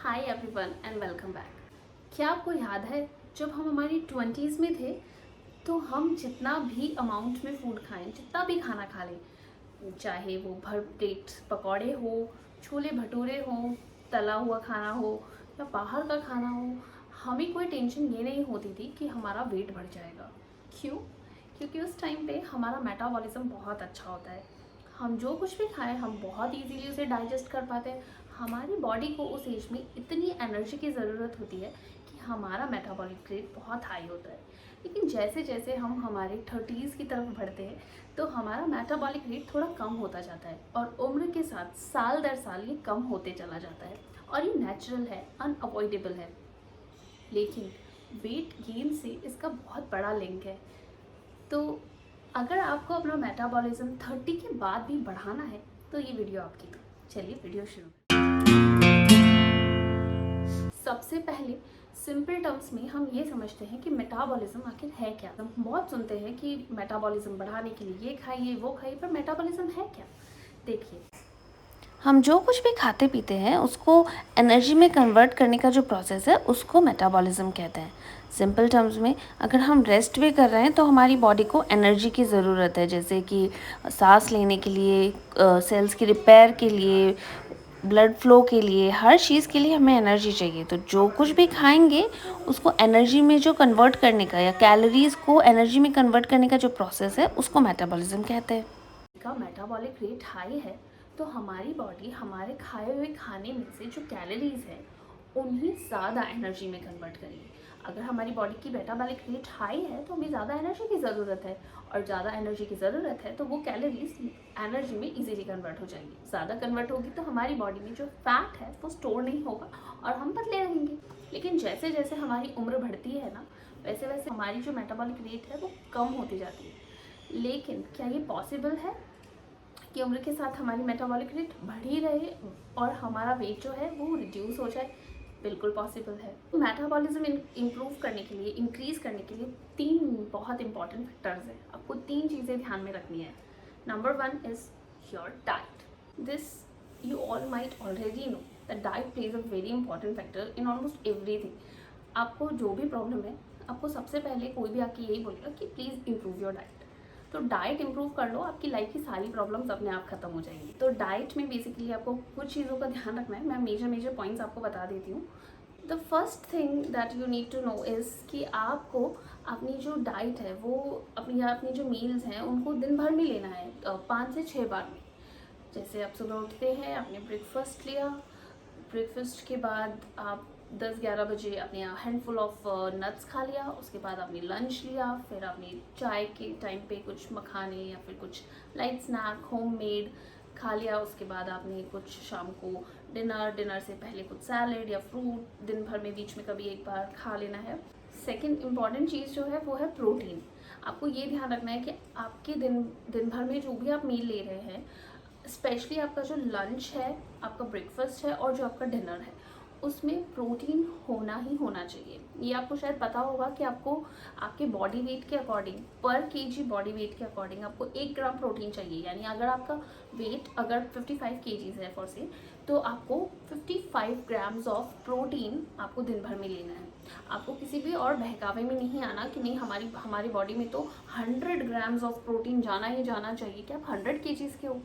Hi everyone and welcome back. क्या आपको याद है जब हम हमारी 20s में थे तो हम जितना भी अमाउंट में फूड खाएं, जितना भी खाना खा लें, चाहे वो भर प्लेट पकौड़े हो, छोले भटूरे हो, तला हुआ खाना हो या बाहर का खाना हो, हमें कोई टेंशन ये नहीं होती थी कि हमारा वेट बढ़ जाएगा। क्यों? क्योंकि उस टाइम पे हमारा मेटाबॉलिज्म बहुत अच्छा होता है। हम जो कुछ भी खाएं हम बहुत इजीली उसे डाइजेस्ट कर पाते हैं। हमारी बॉडी को उस एज में इतनी एनर्जी की ज़रूरत होती है कि हमारा मेटाबॉलिक रेट बहुत हाई होता है। लेकिन जैसे जैसे हम हमारे 30s की तरफ बढ़ते हैं तो हमारा मेटाबॉलिक रेट थोड़ा कम होता जाता है और उम्र के साथ साल दर साल ये कम होते चला जाता है और ये नेचुरल है, अनअवॉइडेबल है। लेकिन वेट गेन से इसका बहुत बड़ा लिंक है। तो अगर आपको अपना मेटाबॉलिज्म 30 के बाद भी बढ़ाना है तो ये वीडियो आपकी है। चलिए वीडियो शुरू। सबसे पहले सिंपल टर्म्स में हम ये समझते हैं कि मेटाबॉलिज्म आखिर है क्या। हम बहुत सुनते हैं कि मेटाबॉलिज्म बढ़ाने के लिए ये खाइए वो खाइए, पर मेटाबॉलिज्म है क्या? देखिए, हम जो कुछ भी खाते पीते हैं उसको एनर्जी में कन्वर्ट करने का जो प्रोसेस है उसको मेटाबॉलिज्म कहते हैं। सिंपल टर्म्स में अगर हम रेस्ट भी कर रहे हैं तो हमारी बॉडी को एनर्जी की ज़रूरत है, जैसे कि सांस लेने के लिए, सेल्स की रिपेयर के लिए, ब्लड फ्लो के लिए, हर चीज़ के लिए हमें एनर्जी चाहिए। तो जो कुछ भी खाएंगे उसको एनर्जी में जो कन्वर्ट करने का या कैलोरीज को एनर्जी में कन्वर्ट करने का जो प्रोसेस है उसको मेटाबॉलिज्म कहते हैं। का मेटाबॉलिक रेट हाई है तो हमारी बॉडी हमारे खाए हुए खाने में से जो कैलोरीज है उन्हें ज़्यादा एनर्जी में कन्वर्ट करेगी। अगर हमारी बॉडी की मेटाबॉलिक रेट हाई है तो हमें ज़्यादा एनर्जी की ज़रूरत है, और ज़्यादा एनर्जी की ज़रूरत है तो वो कैलोरीज एनर्जी में इजीली कन्वर्ट हो जाएगी। ज़्यादा कन्वर्ट होगी तो हमारी बॉडी में जो फैट है वो स्टोर नहीं होगा और हम पतले रहेंगे। लेकिन जैसे जैसे हमारी उम्र बढ़ती है ना, वैसे वैसे हमारी जो मेटाबॉलिक रेट है वो कम होती जाती है। लेकिन क्या ये पॉसिबल है कि उम्र के साथ हमारी मेटाबॉलिक रेट बढ़ ही रहे और हमारा वेट जो है वो रिड्यूस हो जाए? बिल्कुल पॉसिबल है। मेटाबॉलिज्म इम्प्रूव करने के लिए, इंक्रीज करने के लिए 3 बहुत इंपॉर्टेंट फैक्टर्स हैं। आपको 3 चीज़ें ध्यान में रखनी है। Number 1 is your diet. This you all might already know that diet plays a very important factor in almost everything. आपको जो भी प्रॉब्लम है, आपको सबसे पहले कोई भी आके यही बोलेगा कि प्लीज़ इम्प्रूव योर डाइट। तो डाइट इम्प्रूव कर लो, आपकी लाइफ की सारी प्रॉब्लम्स अपने आप खत्म हो जाएंगी। तो डाइट में बेसिकली आपको कुछ चीज़ों का ध्यान रखना है। मैं मेजर पॉइंट्स आपको बता देती हूँ। The first thing that you need to know is कि आपको अपनी जो डाइट है वो अपनी जो मील्स हैं उनको दिन भर में लेना है, 5 से 6 बार में। जैसे आप सुबह उठते हैं, आपने ब्रेकफास्ट लिया, ब्रेकफास्ट के बाद आप 10-11 बजे आपने हैंडफुल ऑफ नट्स खा लिया, उसके बाद आपने लंच लिया, फिर आपने चाय के टाइम पे कुछ मखाने या फिर कुछ लाइट स्नैक होममेड खा लिया। उसके बाद आपने कुछ शाम को डिनर से पहले कुछ सैलेड या फ्रूट दिन भर में बीच में कभी एक बार खा लेना है। सेकेंड इम्पॉर्टेंट चीज़ जो है वो है प्रोटीन। आपको ये ध्यान रखना है कि आपके दिन भर में जो भी आप मील ले रहे हैं, स्पेशली आपका जो लंच है, आपका ब्रेकफास्ट है और जो आपका डिनर है, उसमें प्रोटीन होना ही होना चाहिए। ये आपको शायद पता होगा कि आपको आपके बॉडी वेट के अकॉर्डिंग, पर केजी बॉडी वेट के अकॉर्डिंग आपको 1 ग्राम प्रोटीन चाहिए। यानी अगर आपका वेट अगर 55 केजीज है फॉर से, तो आपको 55 ग्राम्स ऑफ प्रोटीन आपको दिन भर में लेना है। आपको किसी भी और बहकावे में नहीं आना कि नहीं हमारी बॉडी में तो 100 ग्राम्स ऑफ प्रोटीन जाना ही जाना चाहिए कि आप 100 केजीज के हो।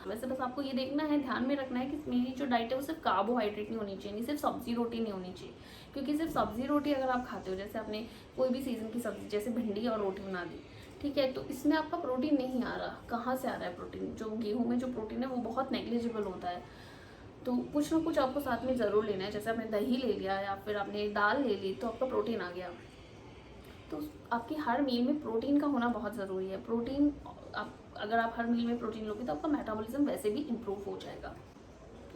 वैसे बस आपको ये देखना है, ध्यान में रखना है कि मेरी जो डाइट है वो सिर्फ कार्बोहाइड्रेट नहीं होनी चाहिए, नहीं सिर्फ सब्जी रोटी नहीं होनी चाहिए। क्योंकि सिर्फ सब्जी रोटी अगर आप खाते हो, जैसे आपने कोई भी सीजन की सब्जी जैसे भिंडी और रोटी बना दी, ठीक है, तो इसमें आपका प्रोटीन नहीं आ रहा। कहाँ से आ रहा है प्रोटीन? जो गेहूँ में जो प्रोटीन है वो बहुत नेग्लिजिबल होता है। तो कुछ ना कुछ आपको साथ में ज़रूर लेना है। जैसे आपने दही ले लिया या फिर आपने दाल ले ली तो आपका प्रोटीन आ गया। तो आपकी हर मील में प्रोटीन का होना बहुत ज़रूरी है। प्रोटीन अगर आप हर मील में प्रोटीन लोगे तो आपका मेटाबॉलिज्म वैसे भी इम्प्रूव हो जाएगा।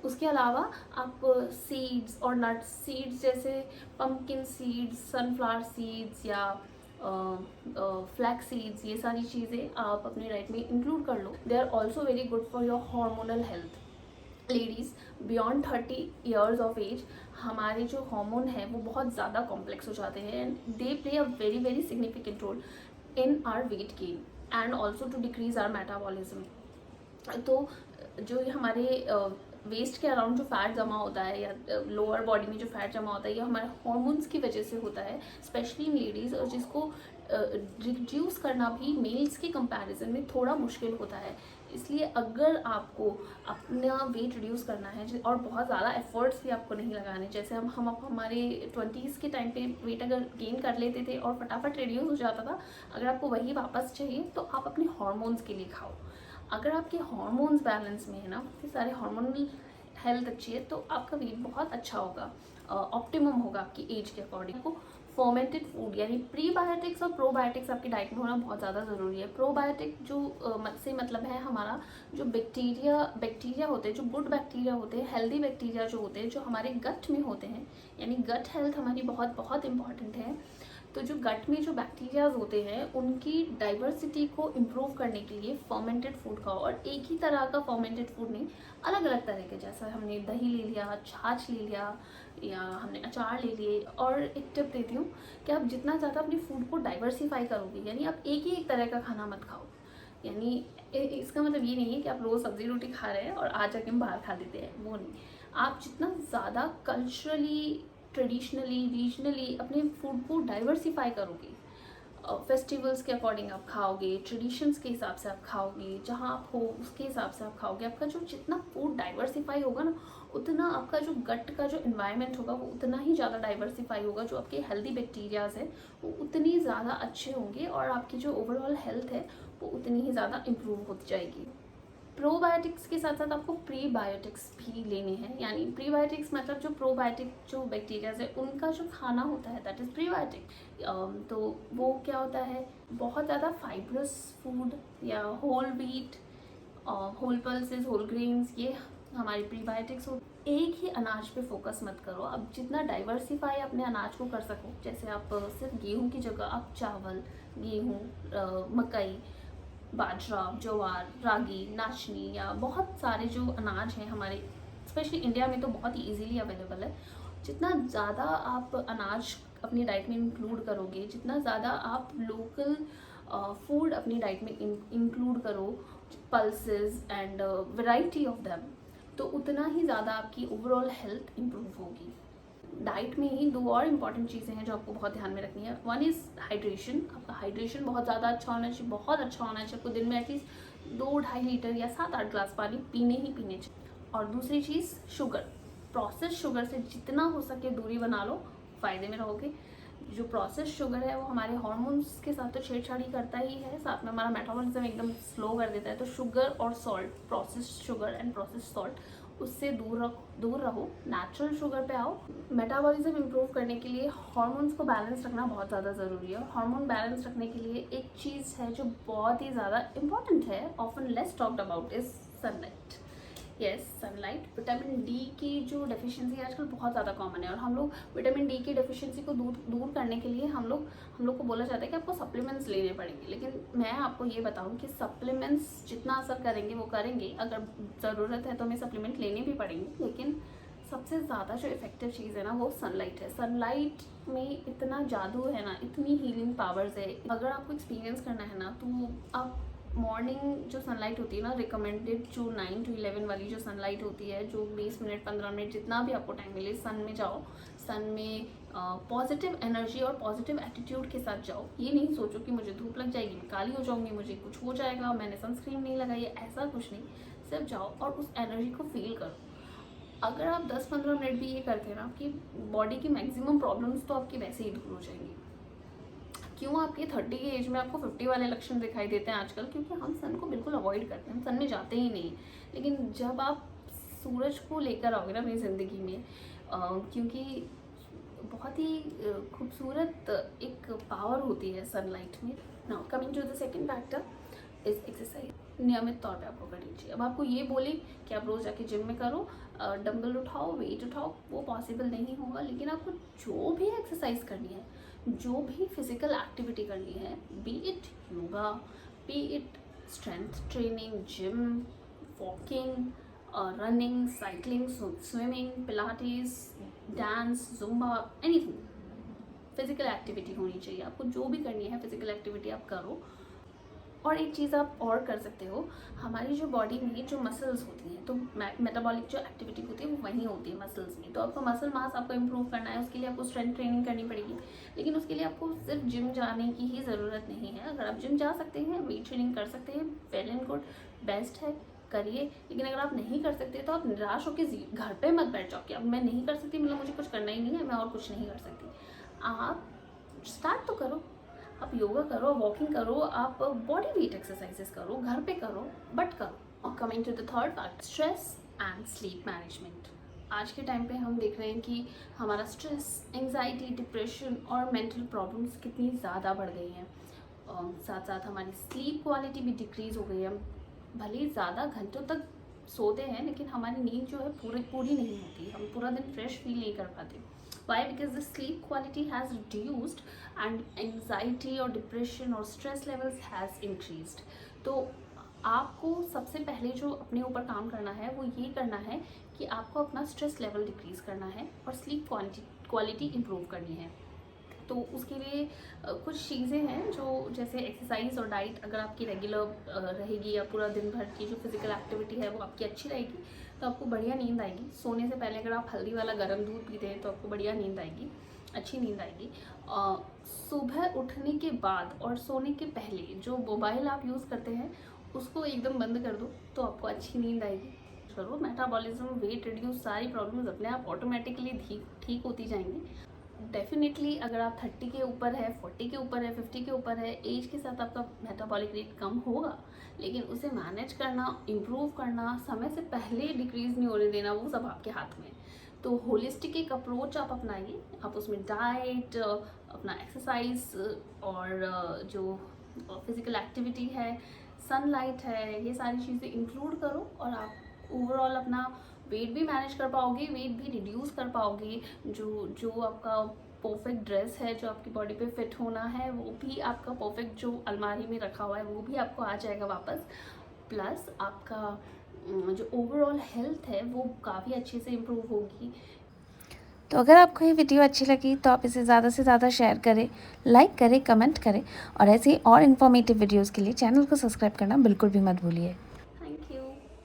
उसके अलावा आप सीड्स और नट्स, सीड्स जैसे पम्पकिन सीड्स, सनफ्लावर सीड्स या फ्लैक्स सीड्स, ये सारी चीज़ें आप अपनी डाइट में इंक्लूड कर लो। They are also very good for your hormonal health. Ladies beyond 30 years of age, हमारे जो हार्मोन है वो बहुत ज़्यादा कॉम्प्लेक्स हो जाते हैं and they play a very very significant role in our weight gain and also to decrease our metabolism. तो जो ये हमारे वेस्ट के अराउंड जो फैट जमा होता है या लोअर बॉडी में जो फैट जमा होता है, ये हमारे हॉर्मोन्स की वजह से होता है, स्पेशली इन लेडीज़, और जिसको रिड्यूस करना भी मेल्स के कंपैरिजन में थोड़ा मुश्किल होता है। इसलिए अगर आपको अपना वेट रिड्यूस करना है और बहुत ज़्यादा एफर्ट्स भी आपको नहीं लगाने, जैसे हम हमारे 20s के टाइम पे वेट अगर गेन कर लेते थे और फटाफट रिड्यूस हो जाता था, अगर आपको वही वापस चाहिए तो आप अपने हार्मोन्स के लिए खाओ। अगर आपके हार्मोन्स बैलेंस में है ना, आपके सारे हार्मोनल हेल्थ अच्छी है, तो आपका वेट बहुत अच्छा होगा, ऑप्टिमम होगा आपकी एज के अकॉर्डिंग। आपको फर्मेंटेड फूड यानी प्रीबायोटिक्स और प्रोबायोटिक्स आपकी डाइट में होना बहुत ज़्यादा ज़रूरी है। प्रोबायोटिक जो से मतलब है हमारा जो बैक्टीरिया होते हैं, जो गुड बैक्टीरिया होते हैं, हेल्दी बैक्टीरिया जो होते हैं, जो हमारे गट में होते हैं, यानी गट हेल्थ हमारी बहुत बहुत इंपॉर्टेंट है। तो जो गट में जो बैक्टीरियाज होते हैं उनकी डाइवर्सिटी को इम्प्रूव करने के लिए फर्मेंटेड फूड खाओ, और एक ही तरह का फर्मेंटेड फूड नहीं, अलग अलग तरह के, जैसा हमने दही ले लिया, छाछ ले लिया, या हमने अचार ले लिए। और एक टिप देती हूँ कि आप जितना ज़्यादा अपने फूड को डाइवर्सिफाई करोगे, यानी आप एक ही एक तरह का खाना मत खाओ, यानी इसका मतलब ये नहीं है कि आप रोज़ सब्ज़ी रोटी खा रहे हैं और आज जाके हम बाहर खा लेते हैं, वो नहीं। आप जितना ज़्यादा कल्चरली, ट्रेडिशनली, रीजनली अपने फूड को डाइवर्सिफाई करोगे, फेस्टिवल्स के अकॉर्डिंग आप खाओगे, ट्रेडिशंस के हिसाब से आप खाओगे, जहाँ आप हो उसके हिसाब से आप खाओगे, आपका जो जितना फूड डाइवर्सिफाई होगा ना, उतना आपका जो गट का जो इन्वायरमेंट होगा वो उतना ही ज़्यादा डाइवर्सिफाई होगा, जो आपके हेल्दी बैक्टीरियाज है वो उतनी ज़्यादा अच्छे होंगे, और आपकी जो ओवरऑल हेल्थ है वो उतनी ही ज़्यादा इम्प्रूव होती जाएगी। प्रोबायोटिक्स के साथ साथ आपको प्रीबायोटिक्स भी लेने हैं, यानी प्रीबायोटिक्स मतलब जो प्रोबायोटिक जो बैक्टीरियाज है उनका जो खाना होता है दैट इज़ प्रीबायोटिक। तो वो क्या होता है, बहुत ज़्यादा फाइब्रस फूड या whole wheat, whole pulses, whole grains, ये हमारी प्रीबायोटिक्स हो। एक ही अनाज पे फोकस मत करो, आप जितना डाइवर्सिफाई अपने अनाज को कर सको, जैसे आप सिर्फ गेहूँ की जगह आप चावल, गेहूँ, मकई, बाजरा, ज्वार, रागी, नाचनी, या बहुत सारे जो अनाज हैं हमारे, स्पेशली इंडिया में तो बहुत ही इजीली अवेलेबल है। जितना ज़्यादा आप अनाज अपनी डाइट में इंक्लूड करोगे, जितना ज़्यादा आप लोकल फूड अपनी डाइट में इंक्लूड करो, pulses and variety of them, तो उतना ही ज़्यादा आपकी ओवरऑल हेल्थ इम्प्रूव होगी। डाइट में ही 2 और इम्पॉर्टेंट चीज़ें हैं जो आपको बहुत ध्यान में रखनी है। वन इज़ हाइड्रेशन, आपका हाइड्रेशन बहुत ज़्यादा अच्छा होना चाहिए, बहुत अच्छा होना चाहिए। आपको दिन में एटलीस्ट 2-2.5 लीटर या 7-8 ग्लास पानी पीने चाहिए। और दूसरी चीज़ शुगर, प्रोसेस शुगर से जितना हो सके दूरी बना लो, फ़ायदे में रहोगे। जो प्रोसेस शुगर है वो हमारे हार्मोन्स के साथ तो छेड़छाड़ी करता ही है, साथ में हमारा मेटाबॉलिज्म एकदम स्लो कर देता है। तो शुगर और salt, process sugar and process salt, उससे दूर रहो, नेचुरल शुगर पे आओ। मेटाबॉलिज्म इम्प्रूव करने के लिए हार्मोन्स को बैलेंस रखना बहुत ज़्यादा ज़रूरी है। हार्मोन बैलेंस रखने के लिए एक चीज़ है जो बहुत ही ज़्यादा इम्पॉर्टेंट है, often less talked about, is sunlight. Yes, sunlight. Vitamin D की जो डेफिशिएंसी आजकल बहुत ज़्यादा कॉमन है, और हम लोग विटामिन डी की डेफिशिएंसी को दूर करने के लिए हम लोग को बोला जाता है कि आपको सप्लीमेंट्स लेने पड़ेंगे। लेकिन मैं आपको ये बताऊं कि सप्लीमेंट्स जितना असर करेंगे वो करेंगे, अगर ज़रूरत है तो हमें सप्लीमेंट लेने भी पड़ेंगे, लेकिन सबसे ज़्यादा जो इफेक्टिव चीज़ है ना वो सनलाइट है। सनलाइट में इतना जादू है ना, इतनी हीलिंग पावर्स है। अगर आपको एक्सपीरियंस करना है ना, तो आप मॉर्निंग जो सनलाइट होती है ना, रिकमेंडेड जो 9 to 11 वाली जो सनलाइट होती है, जो 20 मिनट 15 मिनट जितना भी आपको टाइम मिले, सन में जाओ। सन में पॉजिटिव एनर्जी और पॉजिटिव एटीट्यूड के साथ जाओ। ये नहीं सोचो कि मुझे धूप लग जाएगी, मैं काली हो जाऊंगी, मुझे कुछ हो जाएगा, मैंने सनस्क्रीन नहीं लगाई है, ऐसा कुछ नहीं। सिर्फ जाओ और उस एनर्जी को फील करो। अगर आप 10-15 मिनट भी ये करते हैं ना, आपकी बॉडी की मैक्सिमम प्रॉब्लम्स तो आपकी वैसे ही दूर हो जाएंगी। क्यों आपकी 30 की एज में आपको 50 वाले लक्षण दिखाई देते हैं आजकल? क्योंकि हम सन को बिल्कुल अवॉइड करते हैं, हम सन में जाते ही नहीं। लेकिन जब आप सूरज को लेकर आओगे ना अपनी ज़िंदगी में, क्योंकि बहुत ही खूबसूरत एक पावर होती है सनलाइट में। Now coming to the second factor is exercise. नियमित तौर पे आपको करनी चाहिए। अब आपको ये बोले कि आप रोज़ जाके जिम में करो, डंबल उठाओ, वेट उठाओ, वो पॉसिबल नहीं होगा। लेकिन आपको जो भी एक्सरसाइज करनी है, जो भी फिजिकल एक्टिविटी करनी है, B it yoga, B it strength training, gym, walking, running, cycling, swimming, Pilates, dance, Zumba, anything, physical activity होनी चाहिए। आपको जो भी करनी है फिजिकल एक्टिविटी आप करो। और एक चीज़ आप और कर सकते हो, हमारी जो बॉडी में जो मसल्स होती हैं, तो मेटाबॉलिक जो एक्टिविटी होती है वो वहीं होती है मसल्स में। तो आपको मसल मास आपको इम्प्रूव करना है, उसके लिए आपको स्ट्रेंथ ट्रेनिंग करनी पड़ेगी, लेकिन उसके लिए आपको सिर्फ जिम जाने की ही ज़रूरत नहीं है। अगर आप जिम जा सकते हैं, वेट ट्रेनिंग कर सकते हैं, वेल एंड गुड, बेस्ट है, करिए। लेकिन अगर आप नहीं कर सकते तो आप निराश होकर घर पे मत बैठ जाओ कि अब मैं नहीं कर सकती, मतलब मुझे कुछ करना ही नहीं है, मैं और कुछ नहीं कर सकती। आप स्टार्ट तो करो, आप योगा करो, वॉकिंग करो, आप बॉडी वेट एक्सरसाइजेस करो, घर पे करो, बट करो। और coming to the third part, stress and sleep management. आज के टाइम पे हम देख रहे हैं कि हमारा स्ट्रेस, एंजाइटी, डिप्रेशन और मेंटल प्रॉब्लम्स कितनी ज़्यादा बढ़ गई हैं। साथ साथ हमारी स्लीप क्वालिटी भी डिक्रीज़ हो गई है। भले ही ज़्यादा घंटों तक सोते हैं, लेकिन हमारी नींद जो है पूरी नहीं होती, हम पूरा दिन फ्रेश फील नहीं कर पाते। Why? Because the sleep quality has reduced and anxiety or depression or stress levels has increased. तो आपको सबसे पहले जो अपने ऊपर काम करना है वो ये करना है कि आपको अपना स्ट्रेस लेवल डिक्रीज़ करना है और स्लीप क्वालिटी इम्प्रूव करनी है। तो उसके लिए कुछ चीज़ें हैं, जो जैसे एक्सरसाइज और डाइट अगर आपकी रेगुलर रहेगी या पूरा दिन भर की जो फिजिकल एक्टिविटी है वो आपकी अच्छी रहेगी तो आपको बढ़िया नींद आएगी। सोने से पहले अगर आप हल्दी वाला गर्म दूध पीते हैं तो आपको बढ़िया नींद आएगी, अच्छी नींद आएगी। सुबह उठने के बाद और सोने के पहले जो मोबाइल आप यूज़ करते हैं उसको एकदम बंद कर दो तो आपको अच्छी नींद आएगी। करो, मेटाबॉलिज्म, वेट रिड्यूस, सारी प्रॉब्लम्स अपने आप ऑटोमेटिकली ठीक होती जाएंगी। डेफिनेटली अगर आप 30 के ऊपर है, 40 के ऊपर है, 50 के ऊपर है, एज के साथ आपका मेटाबॉलिक रेट कम होगा, लेकिन उसे मैनेज करना, इम्प्रूव करना, समय से पहले डिक्रीज़ नहीं होने देना, वो सब आपके हाथ में। तो होलिस्टिक एक अप्रोच आप अपनाइए। आप उसमें डाइट, अपना एक्सरसाइज और जो फिज़िकल एक्टिविटी है, सनलाइट है, ये सारी चीज़ें इंक्लूड करो और आप ओवरऑल अपना वेट भी मैनेज कर पाओगे, वेट भी रिड्यूस कर पाओगे। जो आपका परफेक्ट ड्रेस है, जो आपकी बॉडी पे फिट होना है, वो भी आपका परफेक्ट जो अलमारी में रखा हुआ है वो भी आपको आ जाएगा वापस। प्लस आपका जो ओवरऑल हेल्थ है वो काफ़ी अच्छे से इम्प्रूव होगी। तो अगर आपको ये वीडियो अच्छी लगी तो आप इसे ज़्यादा से ज़्यादा शेयर करें, लाइक करें, कमेंट करें और ऐसे ही और इन्फॉर्मेटिव वीडियोज़ के लिए चैनल को सब्सक्राइब करना बिल्कुल भी मत भूलिए।